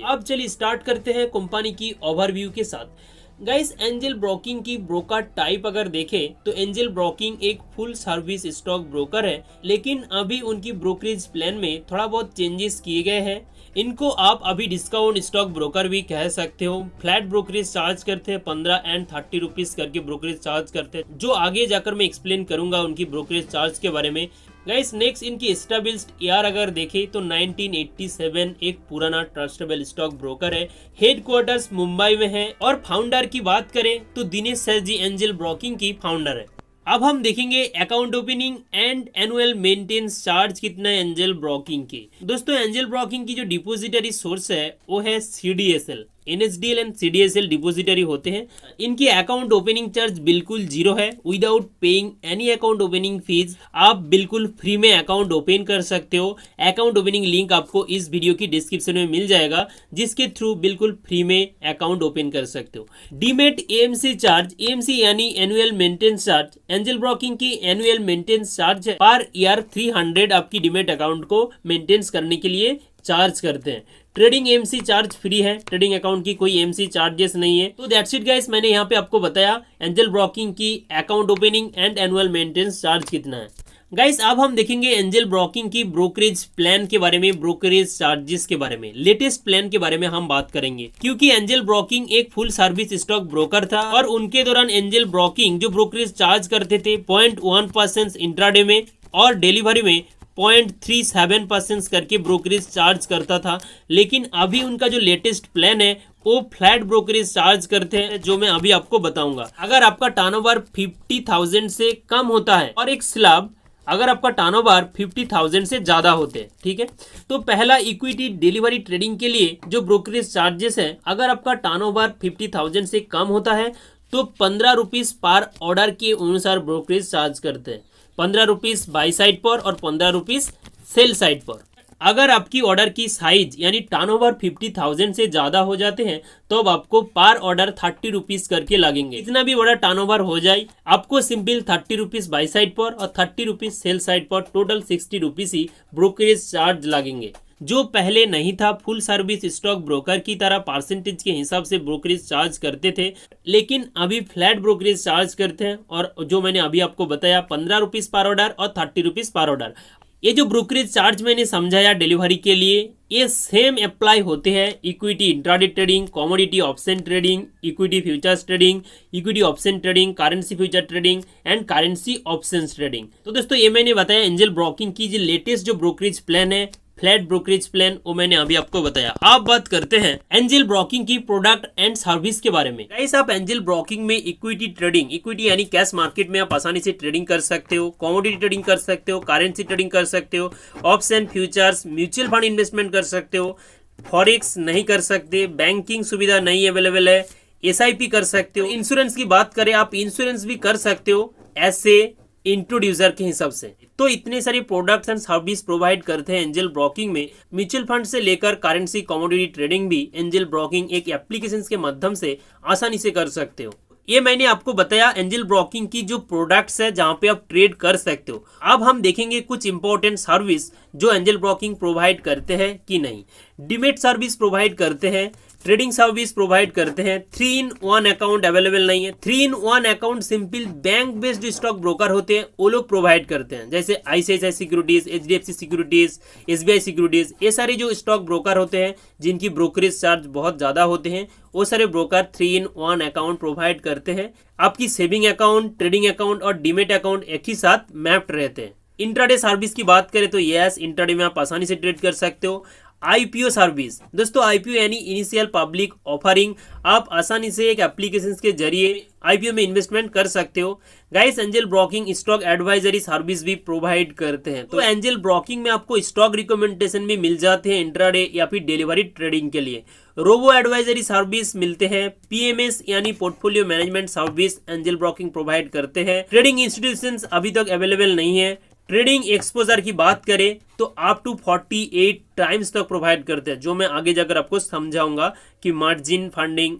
अब चलिए स्टार्ट करते हैं कंपनी की ओवरव्यू के साथ। गाइस, एंजल ब्रोकिंग की ब्रोकर टाइप अगर देखें तो एंजल ब्रोकिंग एक फुल सर्विस स्टॉक ब्रोकर है, लेकिन अभी उनकी ब्रोकरेज प्लान में थोड़ा बहुत चेंजेस किए गए हैं। इनको आप अभी डिस्काउंट स्टॉक ब्रोकर भी कह सकते हो। फ्लैट ब्रोकरेज चार्ज करते हैं 15 एंड 30 रुपीज करके ब्रोकरेज चार्ज करते हैं, जो आगे जाकर मैं एक्सप्लेन करूंगा उनकी ब्रोकरेज चार्ज के बारे में। गाइस, नेक्स्ट इनकी एस्टेब्लिश्ड ईयर अगर देखें तो 1987 एक पुराना ट्रस्टेबल स्टॉक ब्रोकर है। हेडक्वार्टर्स मुंबई में है और फाउंडर की बात करें तो दिनेश सर जी एंजल ब्रोकिंग की फाउंडर है। अब हम देखेंगे account opening and annual maintenance charge कितना है एंजल ब्रोकिंग की। दोस्तों, एंजल ब्रोकिंग की जो डिपोजिटरी सोर्स है वो है CDSL। NSDL and CDSL depository होते हैं। इनकी अकाउंट ओपनिंग चार्ज बिल्कुल जीरो है, without paying any account opening fees. आप बिल्कुल फ्री में अकाउंट ओपन कर सकते हो। अकाउंट ओपनिंग लिंक आपको इस वीडियो की डिस्क्रिप्शन में मिल जाएगा, जिसके थ्रू बिल्कुल फ्री में अकाउंट ओपन कर सकते हो। डीमेट AMC चार्ज, AMC यानी annual maintenance charge, angel broking की एनुअल मेंटेनेंस चार्ज है। पर ईयर 300 आपकी डीमेट अकाउंट को मेंटेनेंस करने के लिए चार्ज करते हैं। ट्रेडिंग AMC चार्ज फ्री है, ट्रेडिंग अकाउंट की कोई AMC चार्जेस नहीं है। तो दैट्स इट गाइस, मैंने यहाँ पे आपको बताया एंजल ब्रोकिंग की account opening and annual maintenance charge कितना है। गाइस, अब हम देखेंगे एंजल ब्रोकिंग की ब्रोकरेज प्लान के बारे में, ब्रोकरेज चार्जेस के बारे में, लेटेस्ट प्लान के बारे में हम बात करेंगे। क्योंकि एंजल ब्रोकिंग एक फुल सर्विस स्टॉक ब्रोकर था और उनके दौरान एंजल ब्रोकिंग जो ब्रोकरेज चार्ज करते थे 0.1% इंट्राडे में और डिलीवरी में 0.37% करके ब्रोकरेज चार्ज करता था। लेकिन अभी उनका जो लेटेस्ट प्लान है वो फ्लैट ब्रोकरेज चार्ज करते हैं, जो मैं अभी आपको बताऊंगा। अगर आपका टर्नओवर 50,000 से कम होता है और एक स्लैब अगर आपका टर्नओवर 50,000 से ज्यादा होते हैं, ठीक है, तो पहला इक्विटी डिलीवरी ट्रेडिंग के लिए जो ब्रोकरेज चार्जेस है, अगर आपका टर्नओवर 50,000 से कम होता है तो 15 रुपीज पर ऑर्डर के अनुसार ब्रोकरेज चार्ज करते हैं। 15 रुपीज बाई साइड पर और 15 रुपीज सेल साइड पर। अगर आपकी ऑर्डर की साइज यानी टर्नओवर 50,000 से ज्यादा हो जाते हैं तो अब आपको पर ऑर्डर 30 रुपीज करके लगेंगे। इतना भी बड़ा टर्नओवर हो जाए आपको सिंपल 30 रुपीज बाई साइड पर और 30 रुपीज सेल साइड पर, टोटल 60 रुपीज ही ब्रोकरेज चार्ज लगेंगे, जो पहले नहीं था। फुल सर्विस स्टॉक ब्रोकर की तरह परसेंटेज के हिसाब से ब्रोकरेज चार्ज करते थे, लेकिन अभी फ्लैट ब्रोकरेज चार्ज करते हैं। और जो मैंने अभी आपको बताया 15 रुपीज पर ऑर्डर और 30 रुपीज पर ऑर्डर। ये जो ब्रोकरेज चार्ज मैंने समझाया डिलीवरी के लिए, ये सेम अप्लाई होते हैं equity intraday trading, commodity option trading, equity futures trading, equity option trading, currency future trading and currency options trading. तो दोस्तों, ये मैंने बताया एंजल ब्रोकिंग की जो लेटेस्ट जो ब्रोकरेज प्लान है, फ्लैट ब्रोकरेज प्लान, वो मैंने अभी आपको बताया। आप बात करते हैं एंजल ब्रोकिंग की प्रोडक्ट एंड सर्विस के बारे में। गाइस, आप एंजल ब्रोकिंग में इक्विटी ट्रेडिंग, इक्विटी यानी कैश मार्केट में आप आसानी से ट्रेडिंग कर सकते हो, कमोडिटी ट्रेडिंग कर सकते हो, करेंसी ट्रेडिंग कर सकते हो, option futures, mutual fund investment कर सकते हो, फॉरेक्स नहीं कर सकते, बैंकिंग सुविधा नहीं अवेलेबल है, SIP कर सकते हो। इंश्योरेंस की बात करें, आप इंश्योरेंस भी कर सकते हो ऐसे इंट्रोड्यूसर के हिसाब से। तो इतने सारे प्रोडक्ट्स एंड सर्विस प्रोवाइड करते हैं एंजल ब्रोकिंग में। म्यूचुअल फंड से लेकर करेंसी कमोडिटी ट्रेडिंग भी एंजल ब्रोकिंग एक एप्लीकेशन के माध्यम से आसानी से कर सकते हो। ये मैंने आपको बताया एंजल ब्रोकिंग की जो प्रोडक्ट्स है जहां पे आप ट्रेड कर सकते हो। अब हम देखेंगे कुछ इंपॉर्टेंट सर्विस जो एंजल ब्रोकिंग प्रोवाइड करते हैं कि नहीं। डीमेट सर्विस प्रोवाइड करते हैं, ट्रेडिंग सर्विस प्रोवाइड करते हैं। 3-in-1 अकाउंट अवेलेबल नहीं है। 3-in-1 account simple bank based stock broker होते हैं, वो लोग प्रोवाइड करते हैं, जैसे ICICI securities, HDFC securities, SBI securities. ये सारे जो स्टॉक ब्रोकर होते हैं जिनकी ब्रोकरेज चार्ज बहुत ज्यादा होते हैं, वो सारे ब्रोकर 3-in-1 अकाउंट प्रोवाइड करते हैं। आपकी सेविंग अकाउंट, ट्रेडिंग अकाउंट और डीमेट अकाउंट एक ही साथ मैप्ड रहते हैं। इंट्राडे सर्विस की बात करें तो यस, इंट्राडे में आप आसानी से ट्रेड कर सकते हो। IPO सर्विस, दोस्तों IPO यानी इनिशियल पब्लिक ऑफरिंग, आप आसानी से एक एप्लीकेशन के जरिए IPO में इन्वेस्टमेंट कर सकते हो। Guys, angel broking stock advisory service भी प्रोवाइड करते हैं। तो एंजल ब्रोकिंग में आपको स्टॉक रिकमेंडेशन भी मिल जाते हैं इंट्राडे या फिर डिलीवरी ट्रेडिंग के लिए। रोबो एडवाइजरी सर्विस मिलते हैं। PMS यानी portfolio management service angel broking provide करते हैं। ट्रेडिंग इंस्टीट्यूशंस अभी तक अवेलेबल नहीं है। ट्रेडिंग एक्सपोजर की बात करें तो अप टू 48 टाइम्स तक प्रोवाइड करते हैं, जो मैं आगे जाकर आपको समझाऊंगा कि मार्जिन, फंडिंग,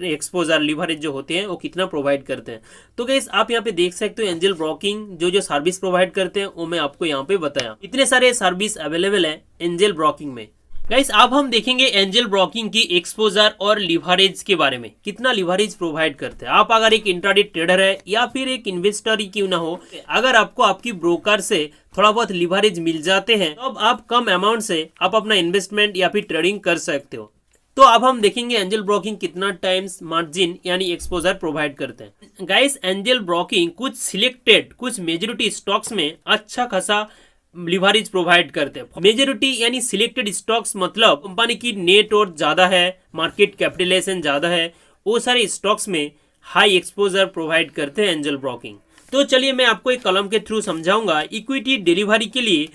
एक्सपोजर, लिवरेज जो होते हैं वो कितना प्रोवाइड करते हैं। तो गाइस, आप यहाँ पे देख सकते हो एंजल ब्रोकिंग जो जो सर्विस प्रोवाइड करते हैं वो मैं आपको यहाँ पे बताया। इतने सारे सर्विस अवेलेबल है एंजल ब्रोकिंग में। गाइस अब हम देखेंगे एंजल ब्रोकिंग की एक्सपोजर और लिवरेज के बारे में, कितना लिवरेज प्रोवाइड करते हैं। आप अगर एक इंट्राडे ट्रेडर है या फिर एक इन्वेस्टर ही क्यों ना हो, अगर आपको आपकी ब्रोकर से थोड़ा बहुत लिवरेज मिल जाते हैं तो अब आप कम अमाउंट से आप अपना इन्वेस्टमेंट या फिर ट्रेडिंग कर सकते हो। तो अब हम देखेंगे एंजल ब्रोकिंग कितना टाइम्स मार्जिन यानी एक्सपोजर प्रोवाइड करते हैं। गाइस एंजल ब्रोकिंग कुछ सिलेक्टेड कुछ मेजोरिटी स्टॉक्स में अच्छा खासा लिवरेज प्रोवाइड करते हैं। मेजोरिटी यानी सिलेक्टेड स्टॉक्स मतलब कंपनी की नेट वर्थ ज्यादा है, मार्केट कैपिटलाइजेशन ज्यादा है, वो सारे स्टॉक्स में हाई एक्सपोजर प्रोवाइड करते हैं एंजल ब्रोकिंग। तो चलिए मैं आपको एक कॉलम के थ्रू समझाऊंगा। इक्विटी डिलीवरी के लिए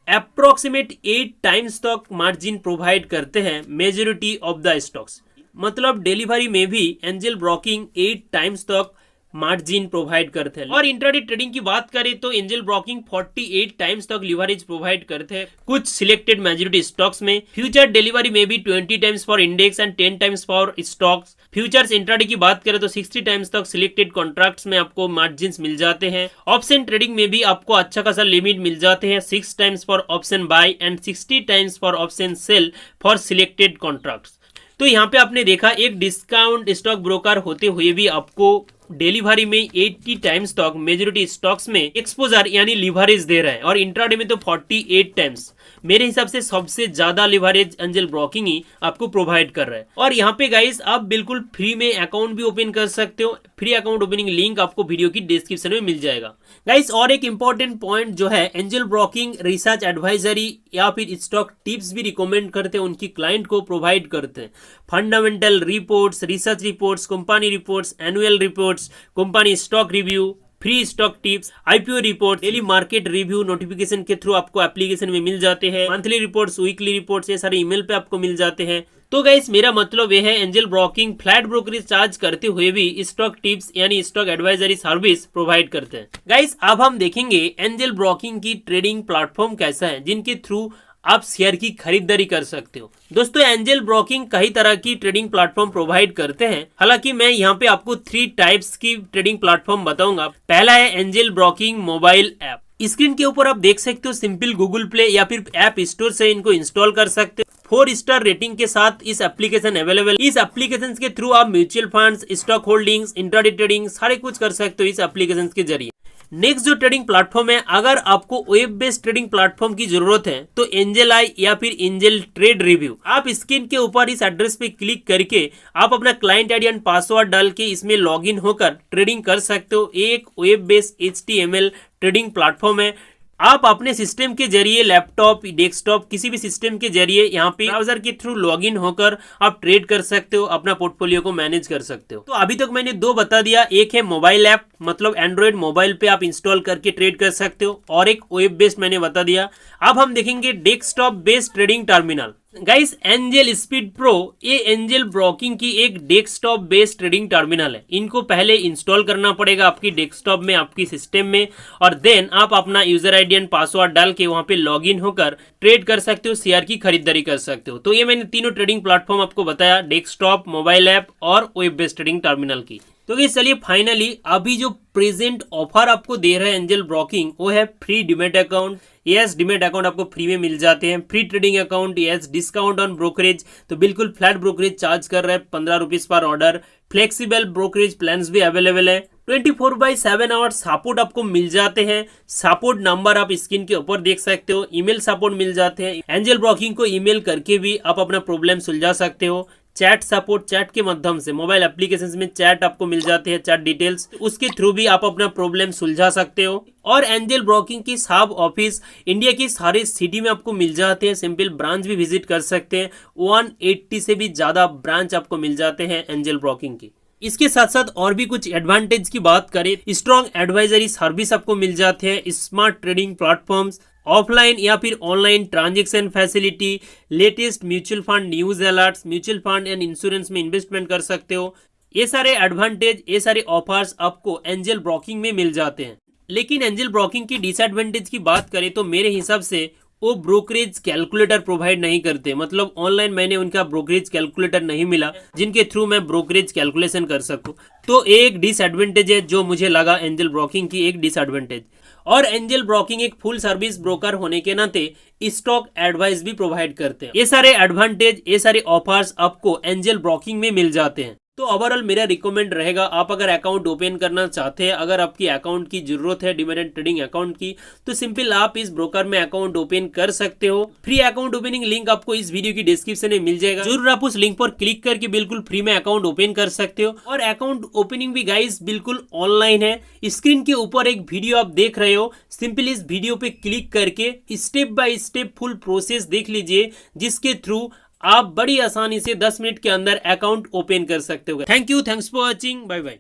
अप्रोक्सीमेट 8 टाइम्स तक मार्जिन प्रोवाइड करते हैं मेजोरिटी ऑफ द स्टॉक्स, मतलब डिलीवरी में भी एंजल ब्रोकिंग 8 टाइम्स तक मार्जिन प्रोवाइड करते हैं। और इंट्राडे ट्रेडिंग की बात करें तो एंजल ब्रोकिंग 48 टाइम्स तक लिवरेज प्रोवाइड करते हैं कुछ सिलेक्टेड मेजोरिटी स्टॉक्स में। फ्यूचर डिलीवरी में भी 20 times for index and 10 times for stocks. Futures intraday की बात करें तो 60 टाइम्स तक सिलेक्टेड कॉन्ट्रैक्ट्स में आपको मार्जिन मिल जाते हैं। ऑप्शन ट्रेडिंग में भी आपको अच्छा खासा लिमिट मिल जाते हैं, 6 times for option buy and 60 times for option sell for selected contracts. तो यहाँ पे आपने देखा एक डिस्काउंट स्टॉक ब्रोकर होते हुए भी आपको डिलीवरी में 80 टाइम्स तक मेजोरिटी स्टॉक्स में एक्सपोजर यानी लिवरेज दे रहा है, और इंट्राडे में तो 48 टाइम्स। मेरे हिसाब से सबसे ज्यादा लिवरेज एंजल ब्रोकिंग ही आपको प्रोवाइड कर रहा है। और यहाँ पे गाइस आप बिल्कुल फ्री में अकाउंट भी ओपन कर सकते हो। फ्री अकाउंट ओपनिंग लिंक आपको वीडियो की डिस्क्रिप्शन में मिल जाएगा। गाइस और एक इंपॉर्टेंट पॉइंट जो है, एंजल ब्रोकिंग रिसर्च एडवाइजरी या फिर स्टॉक टिप्स भी रिकमेंड करते हैं, उनकी क्लाइंट को प्रोवाइड करते हैं। Fundamental reports, research reports, company reports, annual reports, company stock review, free stock tips, IPO report, daily market review notification के थ्रू आपको एप्लीकेशन में मिल जाते हैं। मंथली रिपोर्ट्स, वीकली रिपोर्ट्स, ये सारे ईमेल पे आपको मिल जाते हैं। तो गाइस मेरा मतलब ये है angel broking flat brokerage charge करते हुए भी स्टॉक टिप्स यानी स्टॉक एडवाइजरी सर्विस प्रोवाइड करते हैं। गाइस अब हम देखेंगे एंजल ब्रोकिंग की ट्रेडिंग प्लेटफॉर्म कैसा है जिनके थ्रू आप शेयर की खरीदारी कर सकते हो। दोस्तों एंजल ब्रोकिंग कई तरह की ट्रेडिंग प्लेटफॉर्म प्रोवाइड करते हैं। हालांकि मैं यहाँ पे आपको 3 टाइप्स की ट्रेडिंग प्लेटफॉर्म बताऊंगा। पहला है angel broking mobile app. Screen के ऊपर आप देख सकते हो, सिंपल गूगल प्ले या फिर ऐप स्टोर से इनको इंस्टॉल कर सकते हो। 4 स्टार रेटिंग के साथ इस एप्लीकेशन अवेलेबल। इस एप्लीकेशन के थ्रू आप mutual funds, stock holdings, intraday trading सारे कुछ कर सकते हो इस एप्लीकेशन के जरिए। नेक्स्ट जो ट्रेडिंग प्लेटफॉर्म है, अगर आपको वेब बेस्ड ट्रेडिंग प्लेटफॉर्म की जरूरत है तो एंजल आई या फिर एंजल ट्रेड रिव्यू। आप स्क्रीन के ऊपर इस एड्रेस पे क्लिक करके आप अपना क्लाइंट आईडी एंड पासवर्ड डाल के इसमें लॉगिन होकर ट्रेडिंग कर सकते हो। एक web based HTML trading platform है। आप अपने सिस्टम के जरिए, लैपटॉप, डेस्कटॉप, किसी भी सिस्टम के जरिए यहाँ पे ब्राउजर के थ्रू लॉगिन होकर आप ट्रेड कर सकते हो, अपना पोर्टफोलियो को मैनेज कर सकते हो। तो अभी तक मैंने 2 बता दिया, एक है मोबाइल ऐप, मतलब एंड्रॉइड मोबाइल पे आप इंस्टॉल करके ट्रेड कर सकते हो, और एक वेब बेस्ड मैंने बता दिया। अब हम देखेंगे desktop based trading terminal. Guys angel speed pro ये एंजल ब्रोकिंग की एक डेस्कटॉप बेस्ड ट्रेडिंग टर्मिनल है। इनको पहले इंस्टॉल करना पड़ेगा आपकी डेस्कटॉप में, आपकी सिस्टम में, और देन आप अपना यूजर आईडी एंड पासवर्ड डाल के वहां पे लॉगिन होकर ट्रेड कर सकते हो, शेयर की खरीदारी कर सकते हो। तो ये मैंने तीनों ट्रेडिंग प्लेटफॉर्म आपको बताया, डेस्कटॉप, मोबाइल ऐप और वेब बेस्ड ट्रेडिंग टर्मिनल की। तो ये चलिए फाइनली अभी जो प्रेजेंट ऑफर आपको दे रहा है एंजल ब्रोकिंग वो है free demat account. Yes, demat account आपको फ्री में मिल जाते हैं। Free trading account, yes, discount on brokerage, तो बिल्कुल फ्लैट ब्रोकरेज चार्ज कर रहे हैं 15 rupees per order. Flexible brokerage plans भी अवेलेबल है। 24/7 आवर्स सपोर्ट आपको मिल जाते हैं। सपोर्ट नंबर आप स्क्रीन के ऊपर देख सकते हो। ईमेल सपोर्ट मिल जाते हैं। एंजल ब्रोकिंग को ईमेल करके भी आप अपना प्रॉब्लम सुलझा सकते हो। चैट सपोर्ट, चैट के माध्यम से मोबाइल एप्लीकेशंस में चैट आपको मिल जाते हैं, चैट डिटेल्स, उसके थ्रू भी आप अपना प्रॉब्लम सुलझा सकते हो। और एंजल ब्रोकिंग की सब ऑफिस इंडिया की सारे सिटी में आपको मिल जाते हैं। सिंपल ब्रांच भी विजिट कर सकते हैं। 180 से भी ज्यादा ब्रांच आपको मिल जाते हैं एंजल ब्रोकिंग की। इसके साथ साथ और भी कुछ एडवांटेज की बात करें, स्ट्रॉन्ग एडवाइजरी सर्विस आपको मिल जाते हैं, स्मार्ट ट्रेडिंग प्लेटफॉर्म्स, ऑफलाइन या फिर online transaction facility, latest mutual fund news alerts, mutual fund and insurance में इन्वेस्टमेंट कर सकते हो। ये सारे एडवांटेज, ये सारे ऑफर्स आपको एंजल ब्रोकिंग में मिल जाते हैं। लेकिन एंजल ब्रोकिंग की डिसएडवांटेज की बात करें तो मेरे हिसाब से वो ब्रोकरेज कैलकुलेटर प्रोवाइड नहीं करते। मतलब ऑनलाइन मैंने उनका ब्रोकरेज कैलकुलेटर नहीं मिला जिनके थ्रू मैं ब्रोकरेज कैलकुलेशन कर सकूं। तो एक डिसएडवांटेज है जो मुझे लगा एंजल ब्रोकिंग की एक डिसएडवांटेज। और एंजल ब्रोकिंग एक फुल सर्विस ब्रोकर होने के नाते स्टॉक एडवाइस भी प्रोवाइड करते हैं। ये सारे एडवांटेज, ये सारे ऑफर्स आपको एंजल ब्रोकिंग में मिल जाते हैं। तो ओवरऑल मेरा रिकमेंड रहेगा, आप अगर अकाउंट ओपन करना चाहते हैं, अगर आपकी अकाउंट की जरूरत है डीमैट एंड ट्रेडिंग अकाउंट की, तो सिंपल आप इस ब्रोकर में अकाउंट ओपन कर सकते हो। फ्री अकाउंट ओपनिंग लिंक आपको इस वीडियो की डिस्क्रिप्शन में मिल जाएगा, जरूर आप उस लिंक पर क्लिक करके बिल्कुल फ्री में अकाउंट ओपन कर सकते हो। और अकाउंट ओपनिंग भी गाइस बिल्कुल ऑनलाइन है। स्क्रीन के ऊपर एक वीडियो आप देख रहे हो, सिंपल इस वीडियो पे क्लिक करके step by step full process देख लीजिए, जिसके थ्रू आप बड़ी आसानी से 10 मिनट के अंदर अकाउंट ओपन कर सकते हो। Thank you, thanks for watching, bye bye.